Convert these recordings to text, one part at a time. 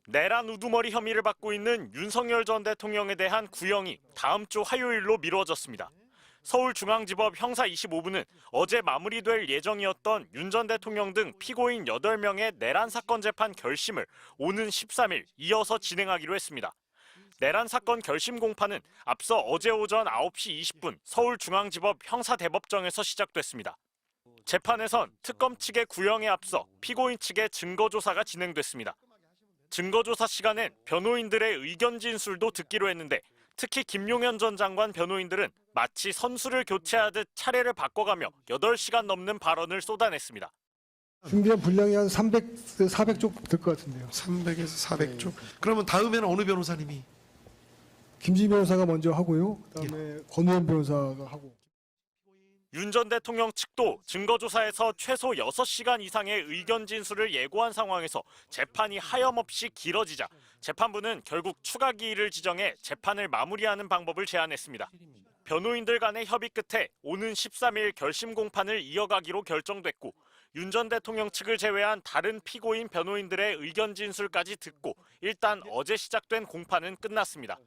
내란 우두머리 혐의를 받고 있는 윤석열 전 대통령에 대한 구형이 다음 주 화요일로 미뤄졌습니다. 서울중앙지법 형사 25부는 어제 마무리될 예정이었던 윤 전 대통령 등 피고인 8명의 내란 사건 재판 결심을 오는 13일 이어서 진행하기로 했습니다. 내란 사건 결심 공판은 앞서 어제 오전 9시 20분 서울중앙지법 형사대법정에서 시작됐습니다. 재판에선 특검 측의 구형에 앞서 피고인 측의 증거조사가 진행됐습니다. 증거조사 시간엔 변호인들의 의견 진술도 듣기로 했는데 특히 김용현 전 장관 변호인들은 마치 선수를 교체하듯 차례를 바꿔가며 8시간 넘는 발언을 쏟아냈습니다. 준비한 분량이 한 400쪽 될 것 같은데요. 300에서 400쪽. 그러면 다음에는 어느 변호사님이? 김진희 변호사가 먼저 하고요. 그다음에 권우현 변호사가 하고. 윤 전 대통령 측도 증거조사에서 최소 6시간 이상의 의견 진술을 예고한 상황에서 재판이 하염없이 길어지자 재판부는 결국 추가 기일을 지정해 재판을 마무리하는 방법을 제안했습니다. 변호인들 간의 협의 끝에 오는 13일 결심 공판을 이어가기로 결정됐고 윤 전 대통령 측을 제외한 다른 피고인 변호인들의 의견 진술까지 듣고 일단 어제 시작된 공판은 끝났습니다.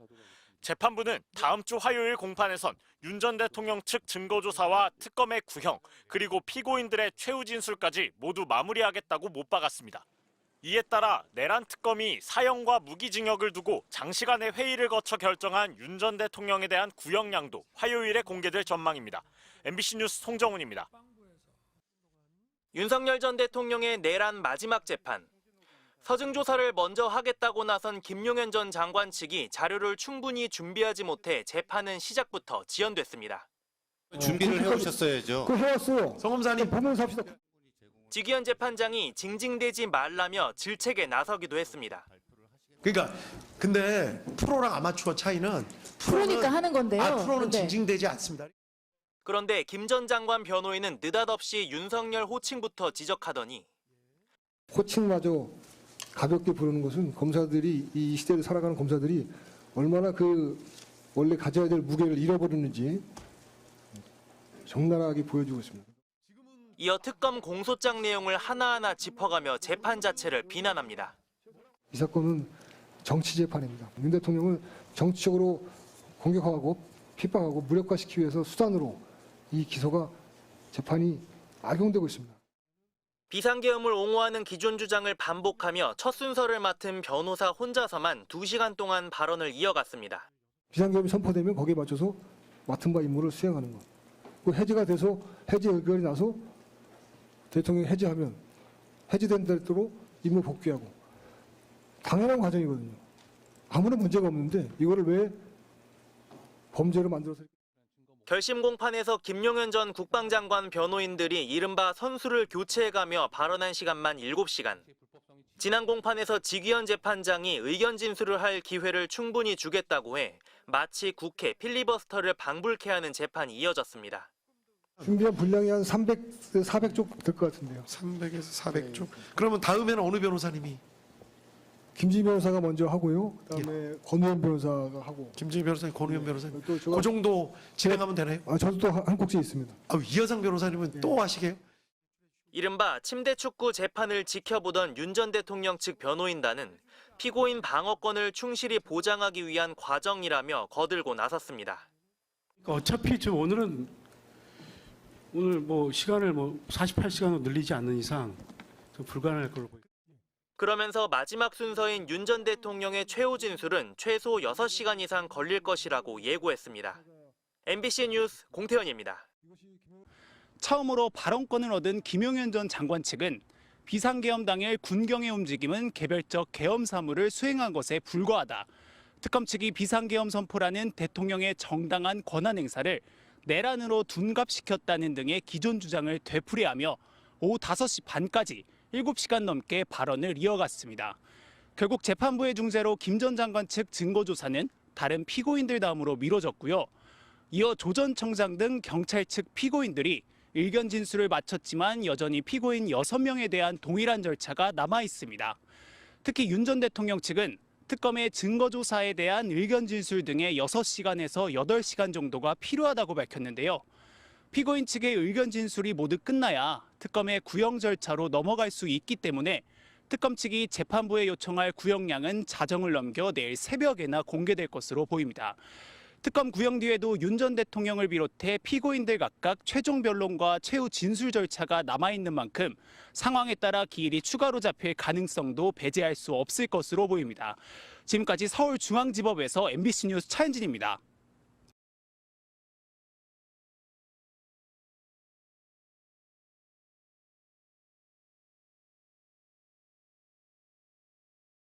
재판부는 다음 주 화요일 공판에선 윤 전 대통령 측 증거조사와 특검의 구형, 그리고 피고인들의 최후 진술까지 모두 마무리하겠다고 못 박았습니다. 이에 따라 내란 특검이 사형과 무기징역을 두고 장시간의 회의를 거쳐 결정한 윤 전 대통령에 대한 구형량도 화요일에 공개될 전망입니다. MBC 뉴스 송정훈입니다. 윤석열 전 대통령의 내란 마지막 재판. 서증조사를 먼저 하겠다고 나선 김용현 전 장관 측이 자료를 충분히 준비하지 못해 재판은 시작부터 지연됐습니다. 준비를 해오셨어야죠. 그거 해왔어요. 성검사님 보면서 합시다. 지기현 재판장이 징징대지 말라며 질책에 나서기도 했습니다. 그러니까 근데 프로랑 아마추어 차이는 프로니까 하는 건데요. 프로는 네. 징징대지 않습니다. 그런데 김 전 장관 변호인은 느닷없이 윤석열 호칭부터 지적하더니 호칭마저 가볍게 부르는 것은 검사들이 이 시대를 살아가는 검사들이 얼마나 그 원래 가져야 될 무게를 잃어버리는지 적나라하게 보여주고 있습니다. 이어 특검 공소장 내용을 하나하나 짚어가며 재판 자체를 비난합니다. 이 사건은 정치 재판입니다. 윤 대통령을 정치적으로 공격하고 핍박하고 무력화시키기 위해서 수단으로 이 기소가 재판이 악용되고 있습니다. 비상계엄을 옹호하는 기존 주장을 반복하며 첫 순서를 맡은 변호사 혼자서만 2시간 동안 발언을 이어갔습니다. 비상계엄이 선포되면 거기에 맞춰서 맡은 바 임무를 수행하는 것. 그 해제가 돼서 해제 의결이 나서 대통령이 해제하면 해제된 대로 임무 복귀하고 당연한 과정이거든요. 아무런 문제가 없는데 이거를 왜 범죄로 만들어서 결심 공판에서 김용현 전 국방장관 변호인들이 이른바 선수를 교체해가며 발언한 시간만 7시간. 지난 공판에서 지기현 재판장이 의견 진술을 할 기회를 충분히 주겠다고 해 마치 국회 필리버스터를 방불케 하는 재판이 이어졌습니다. 준비한 분량이 한 400쪽 될 것 같은데요. 300에서 400쪽. 그러면 다음에는 어느 변호사님이? 김진희 변호사가 먼저 하고요. 그다음에 권우현 변호사가 하고. 김진희 변호사님, 권우현 변호사님. 또 제가- 그 정도 진행하면 되나요? 저도 또 한 꼭지 있습니다. 이여상 변호사님은 또 하시게요? 이른바 침대 축구 재판을 지켜보던 윤 전 대통령 측 변호인단은 피고인 방어권을 충실히 보장하기 위한 과정이라며 거들고 나섰습니다. 어차피 오늘 시간을 48시간으로 늘리지 않는 이상 좀 불가능할 걸로 보입니다. 그러면서 마지막 순서인 윤 전 대통령의 최후 진술은 최소 6시간 이상 걸릴 것이라고 예고했습니다. MBC 뉴스 공태현입니다. 처음으로 발언권을 얻은 김용현 전 장관 측은 비상계엄 당일 군경의 움직임은 개별적 계엄 사무를 수행한 것에 불과하다. 특검 측이 비상계엄 선포라는 대통령의 정당한 권한 행사를 내란으로 둔갑시켰다는 등의 기존 주장을 되풀이하며 오후 5시 반까지 7시간 넘게 발언을 이어갔습니다. 결국 재판부의 중재로 김 전 장관 측 증거조사는 다른 피고인들 다음으로 미뤄졌고요. 이어 조 전 청장 등 경찰 측 피고인들이 의견 진술을 마쳤지만 여전히 피고인 6명에 대한 동일한 절차가 남아 있습니다. 특히 윤 전 대통령 측은 특검의 증거조사에 대한 의견 진술 등의 6시간에서 8시간 정도가 필요하다고 밝혔는데요. 피고인 측의 의견 진술이 모두 끝나야 특검의 구형 절차로 넘어갈 수 있기 때문에 특검 측이 재판부에 요청할 구형량은 자정을 넘겨 내일 새벽에나 공개될 것으로 보입니다. 특검 구형 뒤에도 윤 전 대통령을 비롯해 피고인들 각각 최종 변론과 최후 진술 절차가 남아있는 만큼 상황에 따라 기일이 추가로 잡힐 가능성도 배제할 수 없을 것으로 보입니다. 지금까지 서울중앙지법에서 MBC 뉴스 차현진입니다.